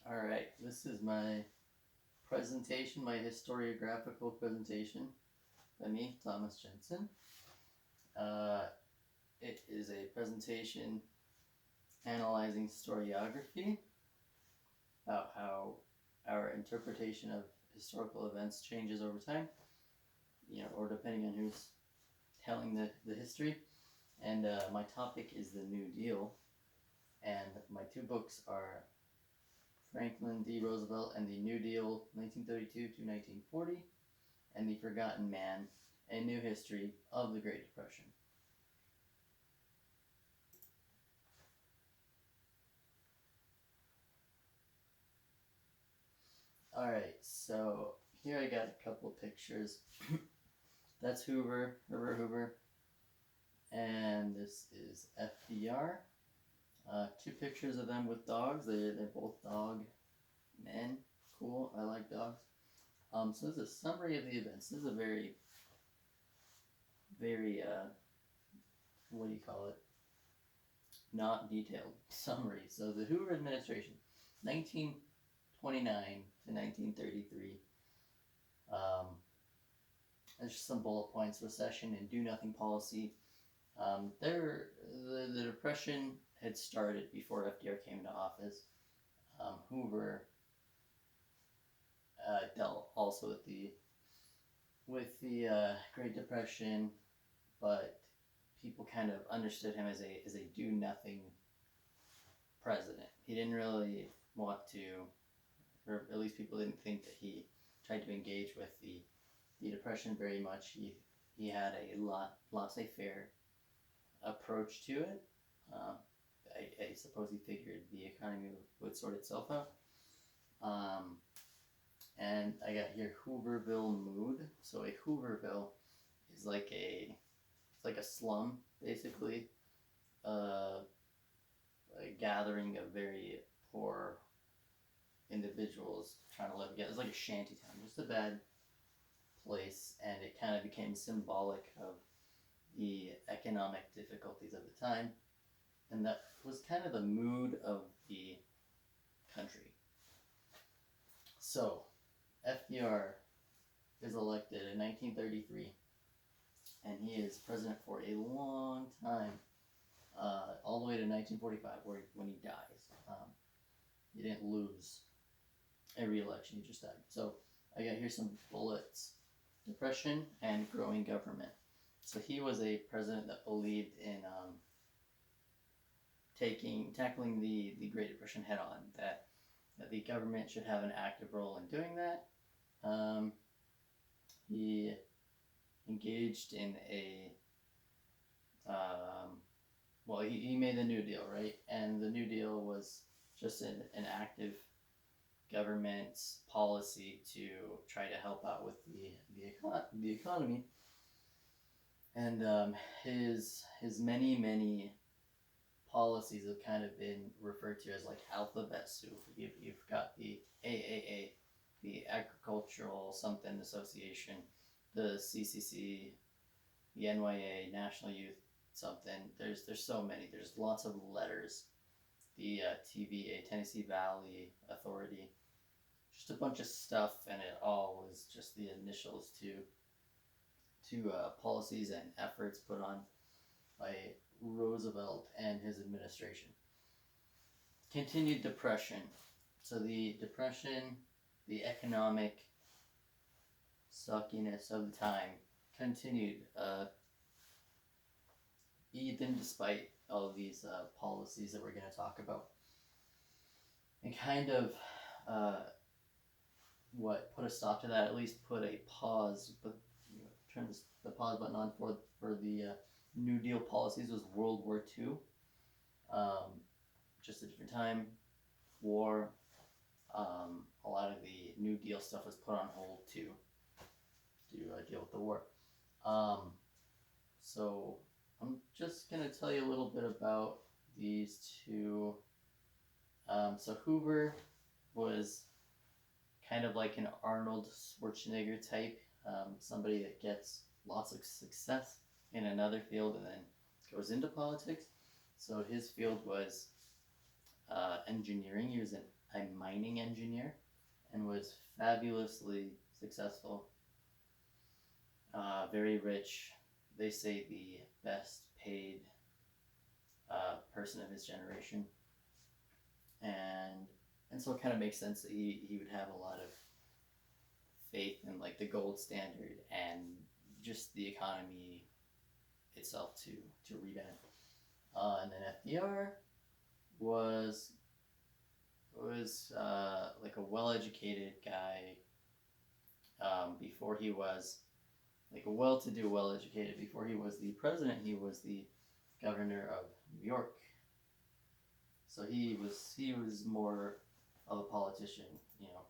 All right, this is my presentation, my historiographical presentation by me, Thomas Jensen. Uh, it is a presentation analyzing historiography, about how our interpretation of historical events changes over time, or depending on who's telling the history. And my topic is the New Deal, and my two books are Franklin D. Roosevelt and the New Deal, 1932 to 1940, and The Forgotten Man, A New History of the Great Depression. Alright, so here I got a couple pictures. That's Hoover, Herbert Hoover, and this is FDR. Two pictures of them with dogs. They're both dog men. Cool, I like dogs. So this is a summary of the events. This is a very, what do you call it? Not detailed summary. So the Hoover administration, 1929 to 1933. There's just some bullet points: recession and do-nothing policy. The Depression had started before FDR came into office. Hoover dealt also with the Great Depression, but people kind of understood him as a do-nothing president. He didn't really want to, or at least people didn't think that he tried to engage with the Depression very much. He had a laissez-faire approach to it. I suppose he figured the economy would sort itself out. And I got here Hooverville mood. So a Hooverville is like a slum, basically. A gathering of very poor individuals trying to live together. It's like a shanty town, just a bad place, and it kind of became symbolic of the economic difficulties of the time, and that was kind of the mood of the country. So FDR is elected in 1933, and he is president for a long time, all the way to 1945, when he dies. He didn't lose a re-election, he just died. So I got here some bullets: depression and growing government. So he was a president that believed in tackling the Great Depression head on, that the government should have an active role in doing that. He engaged in he made the New Deal, right? And the New Deal was just an active government policy to try to help out with the economy. And his many policies have kind of been referred to as like alphabet soup. You've got the AAA, the Agricultural Something Association, the CCC, the NYA, National Youth Something. There's so many. There's lots of letters. The TVA, Tennessee Valley Authority, just a bunch of stuff, and it all was just the initials to policies and efforts put on by Roosevelt and his administration. Continued depression. So the depression, the economic suckiness of the time continued, even despite all of these policies that we're going to talk about. And kind of what put a stop to that, at least put a pause, but turn the pause button on for the New Deal policies, was World War II. Just a different time, war. A lot of the New Deal stuff was put on hold to deal with the war. So I'm just going to tell you a little bit about these two. So Hoover was kind of like an Arnold Schwarzenegger type, somebody that gets lots of success in another field and then goes into politics. So his field was engineering. He was an a mining engineer and was fabulously successful, very rich. They say the best paid person of his generation, and so it kind of makes sense that he would have a lot of faith in like the gold standard and just the economy itself to rebound. And then FDR was like a well-educated guy before he was like a well-to-do, well-educated. Before he was the president, he was the governor of New York. So he was more of a politician, you know.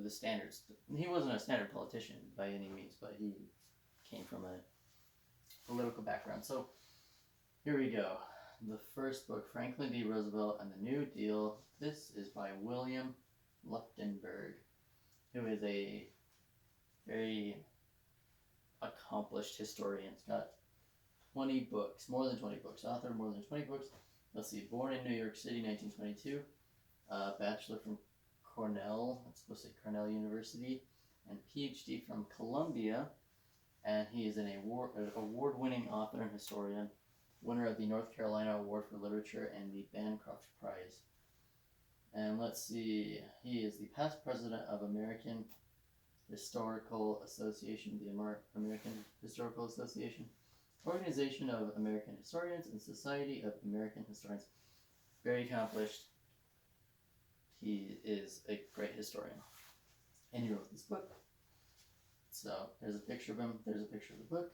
The standards. He wasn't a standard politician by any means, but he came from a political background. So here we go. The first book, Franklin D. Roosevelt and the New Deal. This is by William Leuchtenberg, who is a very accomplished historian. He's got 20 books, more than 20 books, author more than 20 books. Let's see, born in New York City, 1922, bachelor from Cornell, that's supposed to say Cornell University, and PhD from Columbia, and he is an award-winning author and historian, winner of the North Carolina Award for Literature and the Bancroft Prize. And let's see, he is the past president of American Historical Association, the American Historical Association, Organization of American Historians, and Society of American Historians. Very accomplished. He is a great historian. And he wrote this book. So there's a picture of him. There's a picture of the book.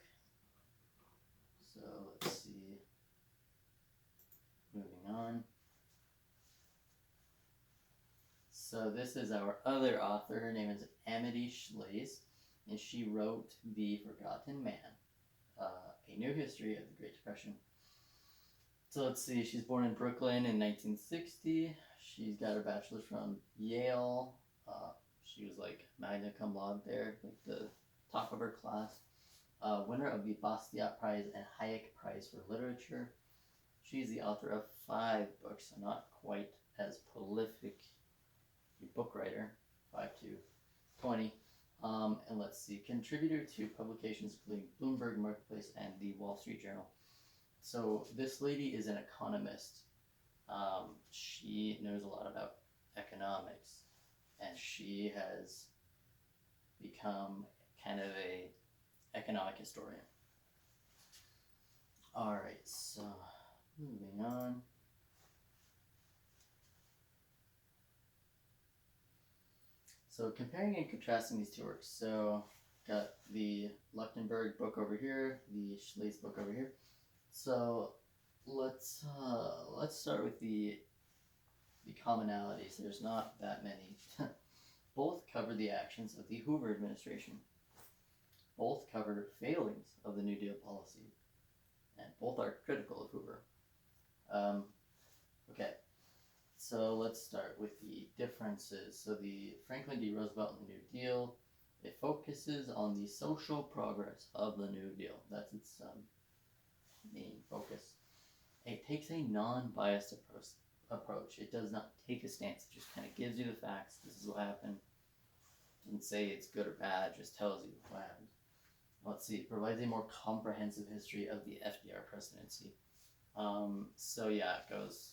So let's see. Moving on. So this is our other author. Her name is Amity Shlaes, and she wrote The Forgotten Man, a new history of the Great Depression. So let's see, she's born in Brooklyn in 1960. She's got her bachelor's from Yale. She was like magna cum laude there, like the top of her class. Winner of the Bastiat Prize and Hayek Prize for Literature. She's the author of 5 books, so not quite as prolific a book writer, 5 to 20. And let's see, contributor to publications including Bloomberg Marketplace and the Wall Street Journal. So this lady is an economist. She knows a lot about economics, and she has become kind of a economic historian. All right, so moving on. So comparing and contrasting these two works. So got the Leuchtenberg book over here, the Shlaes book over here. So let's start with the commonalities. There's not that many. Both cover the actions of the Hoover administration. Both cover failings of the New Deal policy, and both are critical of Hoover. Okay, so let's start with the differences. So the Franklin D. Roosevelt and the New Deal, it focuses on the social progress of the New Deal. That's its main focus. It takes a non-biased approach. It does not take a stance. It just kind of gives you the facts. This is what happened. It doesn't say it's good or bad. It just tells you what happened. Let's see. It provides a more comprehensive history of the FDR presidency. So yeah, it goes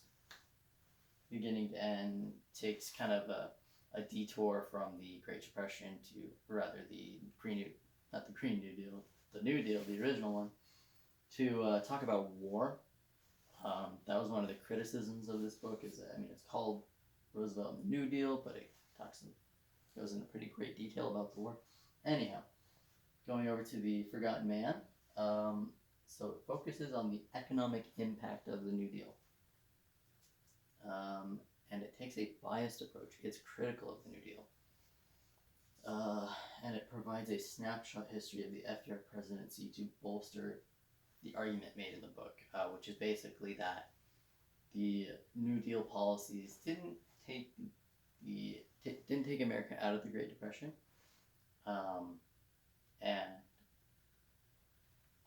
beginning to end. Takes kind of a detour from the Great Depression to rather the New Deal, the original one, to talk about war. That was one of the criticisms of this book. Is that, I mean, it's called Roosevelt and the New Deal, but it goes into pretty great detail about the war. Anyhow, going over to the Forgotten Man. So it focuses on the economic impact of the New Deal. And it takes a biased approach. It's critical of the New Deal. And it provides a snapshot history of the FDR presidency to bolster the argument made in the book, which is basically that the New Deal policies didn't take America out of the Great Depression, and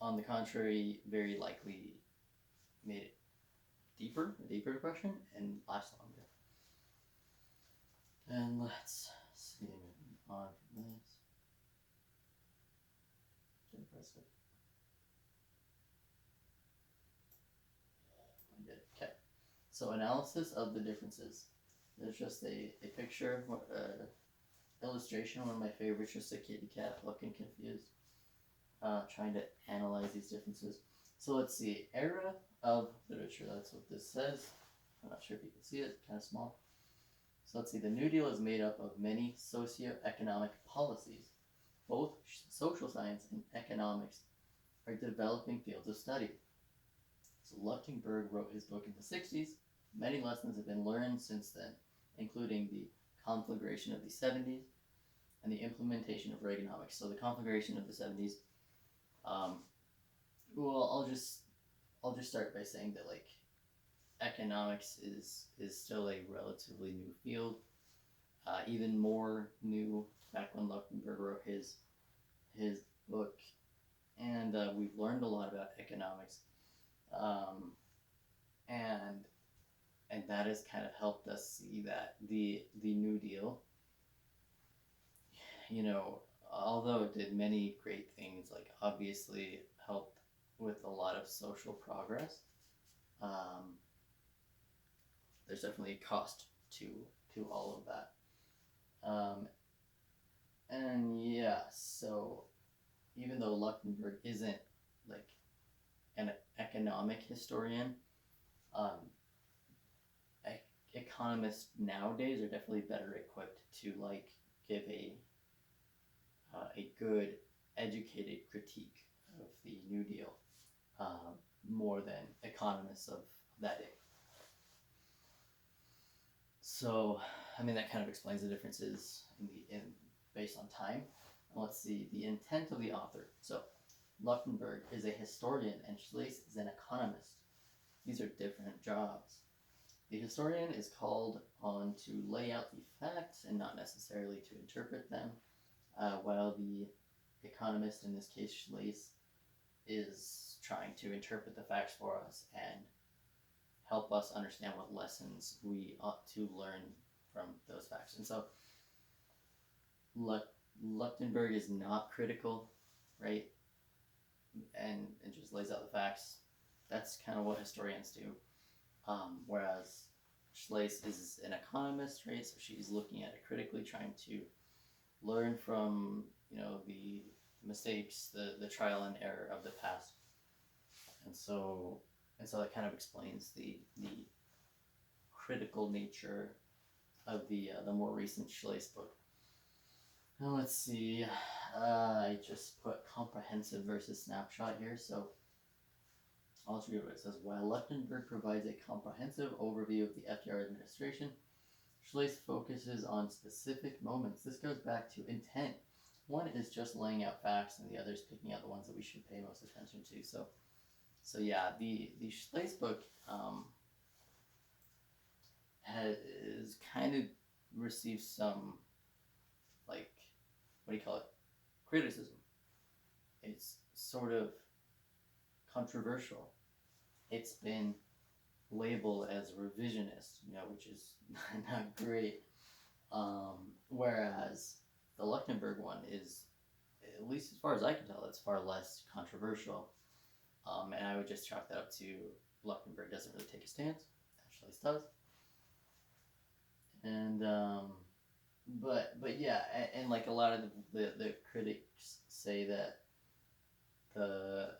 on the contrary, very likely made it a deeper depression, and last longer. And let's see, moving on from this. Impressive. Good. Okay. So analysis of the differences. There's just a picture, illustration, one of my favorites, just a kitty cat looking confused, trying to analyze these differences. So let's see, era of literature, that's what this says. I'm not sure if you can see it, kind of small. So let's see, the New Deal is made up of many socio-economic policies. Both social science and economics are developing fields of study. So Leuchtenberg wrote his book in the 60s. Many lessons have been learned since then, including the conflagration of the 70s and the implementation of Reaganomics. So the conflagration of the 70s, well, I'll just start by saying that like economics is still a relatively new field, even more new back when Leuchtenberg wrote his book, and we've learned a lot about economics, and that has kind of helped us see that the New Deal, you know, although it did many great things, like obviously helped with a lot of social progress, there's definitely a cost to all of that. And yeah, so even though Leuchtenberg isn't like an economic historian, economists nowadays are definitely better equipped to like give a good educated critique of the New Deal, more than economists of that day. So, I mean, that kind of explains the differences in based on time. Let's see, the intent of the author. So, Leuchtenberg is a historian and Schlase is an economist. These are different jobs. The historian is called on to lay out the facts and not necessarily to interpret them, while the economist, in this case Schlase, is trying to interpret the facts for us and help us understand what lessons we ought to learn from those facts. And so Leuchtenberg is not critical, right? And just lays out the facts. That's kind of what historians do. Whereas Schlase is an economist, right? So she's looking at it critically, trying to learn from, the mistakes, the trial and error of the past. And so that kind of explains the critical nature of the more recent Schlase book. Now let's see, I just put comprehensive versus snapshot here, so I'll just read what it says. While Leuchtenberg provides a comprehensive overview of the FDR administration, Schlase focuses on specific moments. This goes back to intent. One is just laying out facts, and the other is picking out the ones that we should pay most attention to. So yeah, the Schlase book has kind of received some, like, what do you call it, criticism. It's sort of controversial. It's been labeled as revisionist, which is not great. Whereas the Leuchtenberg one is, at least as far as I can tell, it's far less controversial. And I would just chalk that up to Leuchtenberg doesn't really take a stance. Schlase does. And but yeah, and like a lot of the critics say that the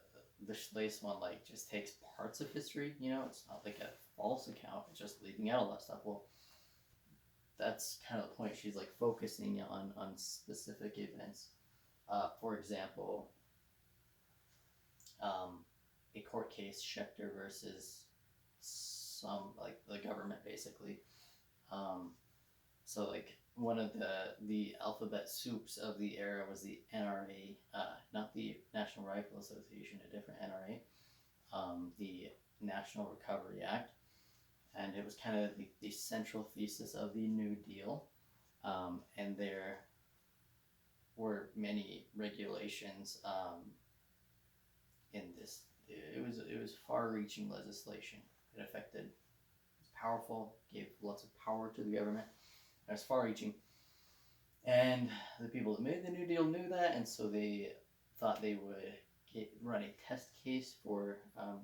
Schlase one like just takes parts of history, it's not like a false account, it's just leaving out all that stuff. Well, that's kind of the point. She's like focusing on specific events. For example, a court case, Schechter versus some, like, the government, basically. So like one of the alphabet soups of the era was the NRA, not the National Rifle Association, a different NRA, the National Recovery Act, and it was kind of the central thesis of the New Deal, and there were many regulations in this. It was far-reaching legislation, it affected. It was powerful, gave lots of power to the government. It was far-reaching, and the people that made the New Deal knew that, and so they thought they would run a test case for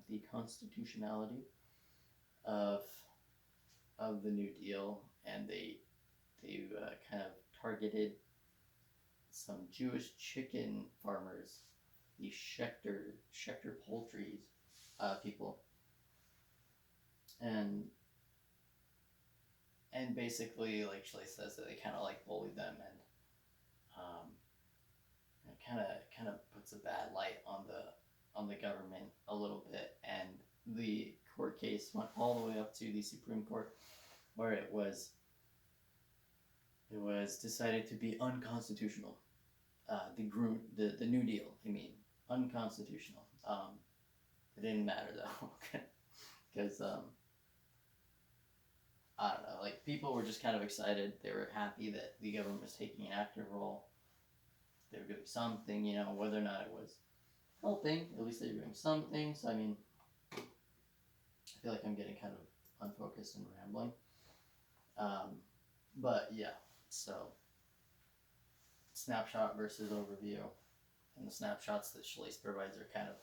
the constitutionality of the New Deal, and they kind of targeted some Jewish chicken farmers, the Schechter Poultries people, and basically, like Schley says, that they kind of like bullied them, and it kind of puts a bad light on the government a little bit, and the court case went all the way up to the Supreme Court, where it was decided to be unconstitutional. The New Deal, I mean, unconstitutional. It didn't matter though, because I don't know, like people were just kind of excited. They were happy that the government was taking an active role. They were doing something, whether or not it was helping. At least they were doing something. So I mean, I feel like I'm getting kind of unfocused and rambling. But yeah, so snapshot versus overview, and the snapshots that Schlase provides are kind of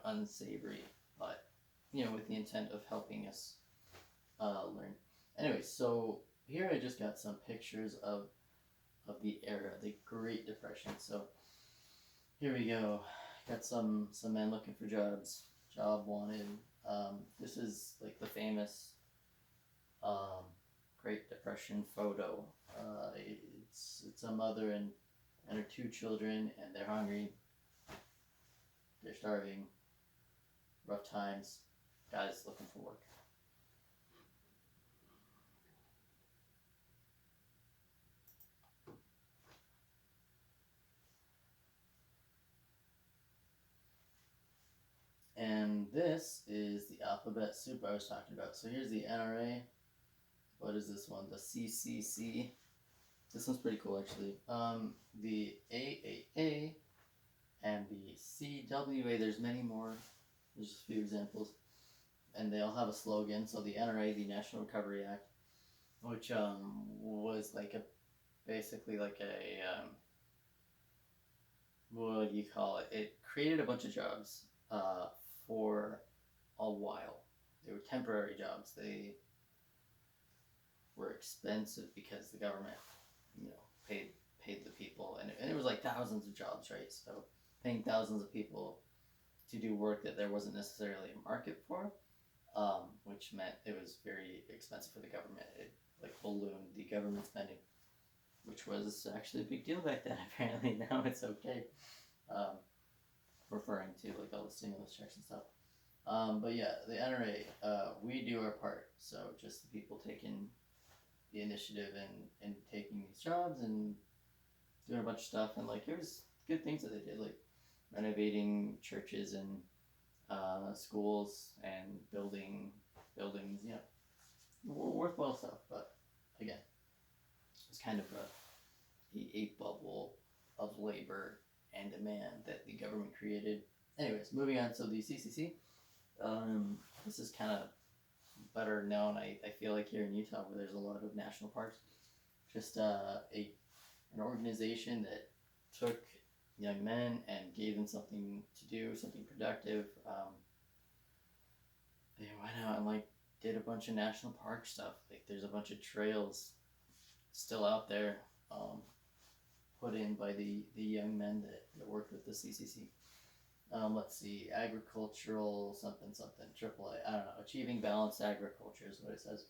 unsavory, but with the intent of helping us learn. Anyway, so here I just got some pictures of the era, the Great Depression. So here we go. Got some men looking for jobs, job wanted. This is like the famous Great Depression photo. It's a mother and her two children, and they're hungry. They're starving. Rough times. Guys looking for work. And this is the alphabet soup I was talking about. So here's the NRA. What is this one? The CCC. This one's pretty cool, actually. The AAA and the CWA. There's many more. There's just a few examples, and they all have a slogan. So the NRA, the National Recovery Act, which was basically like a what do you call it? It created a bunch of jobs for a while. They were temporary jobs. They were expensive because the government, paid the people, and it was like thousands of jobs, right? So paying thousands of people to do work that there wasn't necessarily a market for, which meant it was very expensive for the government. It ballooned the government spending, which was actually a big deal back then. Apparently now it's okay, referring to all the stimulus checks and stuff. But yeah, the NRA, we do our part. So just the people taking the initiative and taking these jobs and doing a bunch of stuff, and here's good things that they did, like renovating churches and schools and buildings, worthwhile stuff. But again, it's kind of a bubble of labor and demand that the government created. Anyways, moving on. So the CCC, this is kind of better known, I feel like, here in Utah, where there's a lot of national parks. Just an organization that took young men and gave them something to do, something productive. They went out and did a bunch of national park stuff. There's a bunch of trails still out there, put in by the young men that worked with the CCC. Let's see, agricultural something, AAA, I don't know, achieving balanced agriculture is what it says.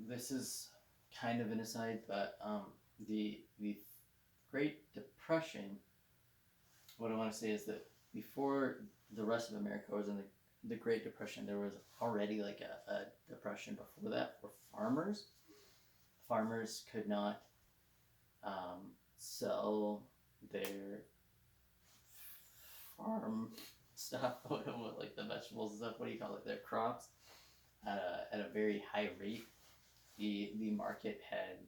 This is kind of an aside, but the Great Depression, what I want to say is that before the rest of America was in the Great Depression, there was already a depression before that for farmers. Farmers could not sell their farm stuff, like the vegetables and stuff, what do you call it, their crops, at a very high rate. The market had,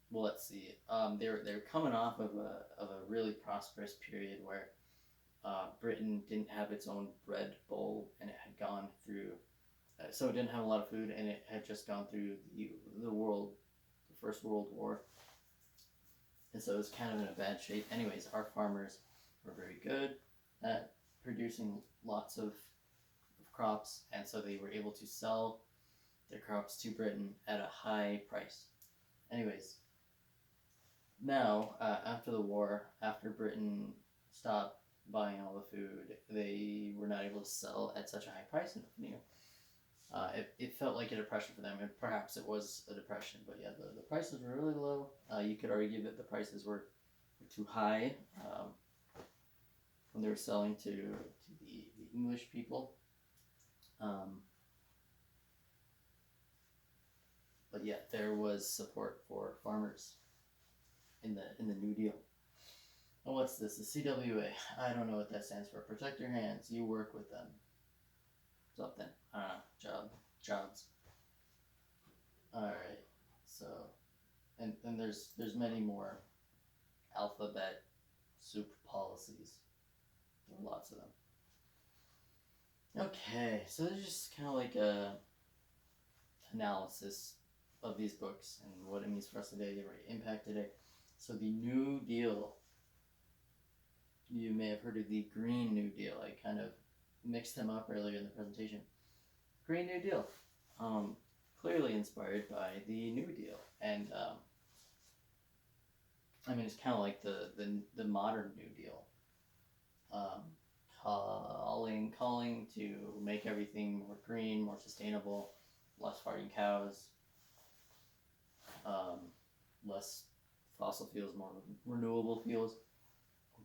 well, let's see, they were coming off of a really prosperous period where Britain didn't have its own bread bowl, and it had gone through, so it didn't have a lot of food, and it had just gone through the First World War, and so it was kind of in a bad shape. Anyways, our farmers were very good at producing lots of crops, and so they were able to sell their crops to Britain at a high price. Anyways, now after the war, after Britain stopped buying all the food, they were not able to sell at such a high price anymore. It felt like a depression for them, and perhaps it was a depression, but yeah, the prices were really low. You could argue that the prices were too high when they were selling to the English people. But yeah, there was support for farmers in the New Deal. And what's this? The CWA. I don't know what that stands for. Protect your hands. You work with them. Something. I don't know. Jobs. All right. So, and there's many more alphabet soup policies. There are lots of them. Okay, so there's just kind of like a analysis of these books and what it means for us today, right? Impact today. So the New Deal. You may have heard of the Green New Deal. I kind of mixed them up earlier in the presentation. Green New Deal. Clearly inspired by the New Deal. And I mean, it's kind of like the modern New Deal. Calling to make everything more green, more sustainable, less farting cows, less fossil fuels, more renewable fuels.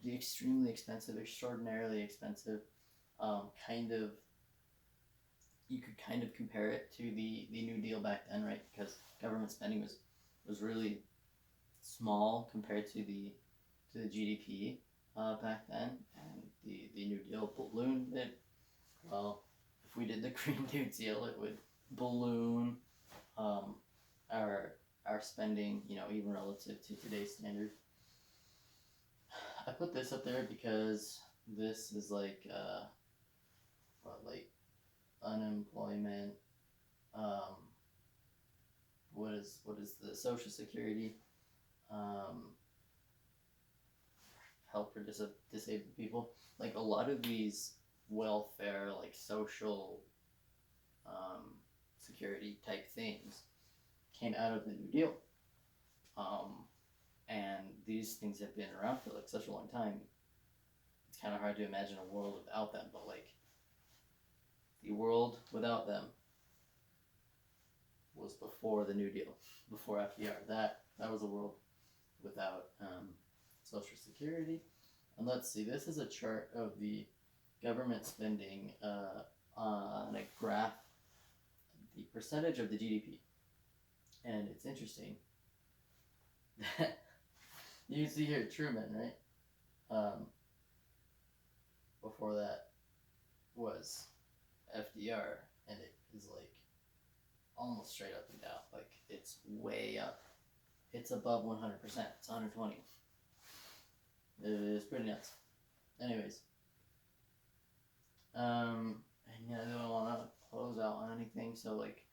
The extremely expensive, extraordinarily expensive, you could kind of compare it to the New Deal back then, right? Because government spending was really small compared to the GDP back then, and the New Deal ballooned it. Well, if we did the Green New Deal, it would balloon our spending, even relative to today's standards. I put this up there because this is like unemployment. What is the Social Security? Help for disabled people. Like a lot of these welfare, like social security type things, came out of the New Deal. And these things have been around for like such a long time. It's kind of hard to imagine a world without them, but like the world without them was before the New Deal, before FDR. That was a world without Social Security. And let's see, this is a chart of the government spending on a graph, the percentage of the GDP. And it's interesting that you can see here Truman, right? Before that was FDR, and it is like almost straight up and down. Like it's way up. It's above 100%. It's 120. It's pretty nuts. Anyways, and yeah, I don't want to close out on anything. So like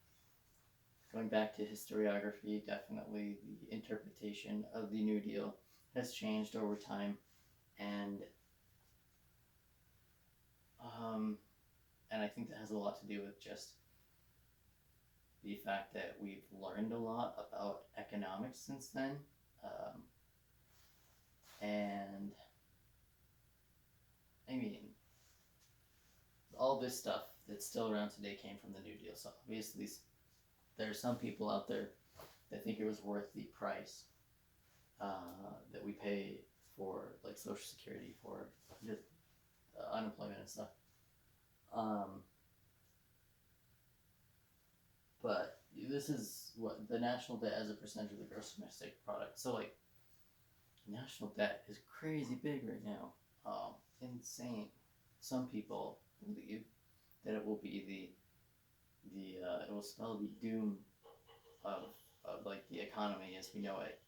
going back to historiography, definitely the interpretation of the New Deal has changed over time, and I think that has a lot to do with just the fact that we've learned a lot about economics since then, and I mean, all this stuff that's still around today came from the New Deal. So obviously, there are some people out there that think it was worth the price that we pay for like Social Security, for just unemployment and stuff. But this is what the national debt as a percentage of the gross domestic product. So like, national debt is crazy big right now. Insane. Some people believe that it will be it will spell the doom of like the economy as we know it,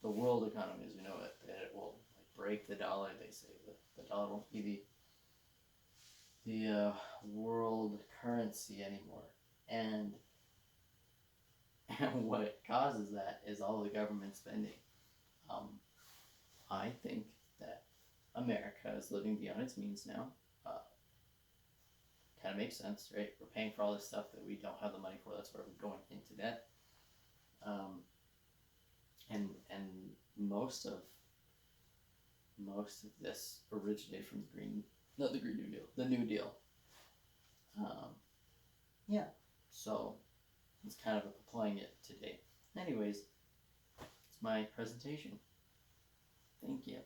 the world economy as we know it, that it will like break the dollar, they say the dollar won't be the world currency anymore. And what it causes that is all the government spending. I think that America is living beyond its means now. Kind of makes sense, right? We're paying for all this stuff that we don't have the money for. That's where we're going into debt. And most of this originated from the New Deal. Yeah, so it's kind of applying it today. Anyways, it's my presentation. Thank you.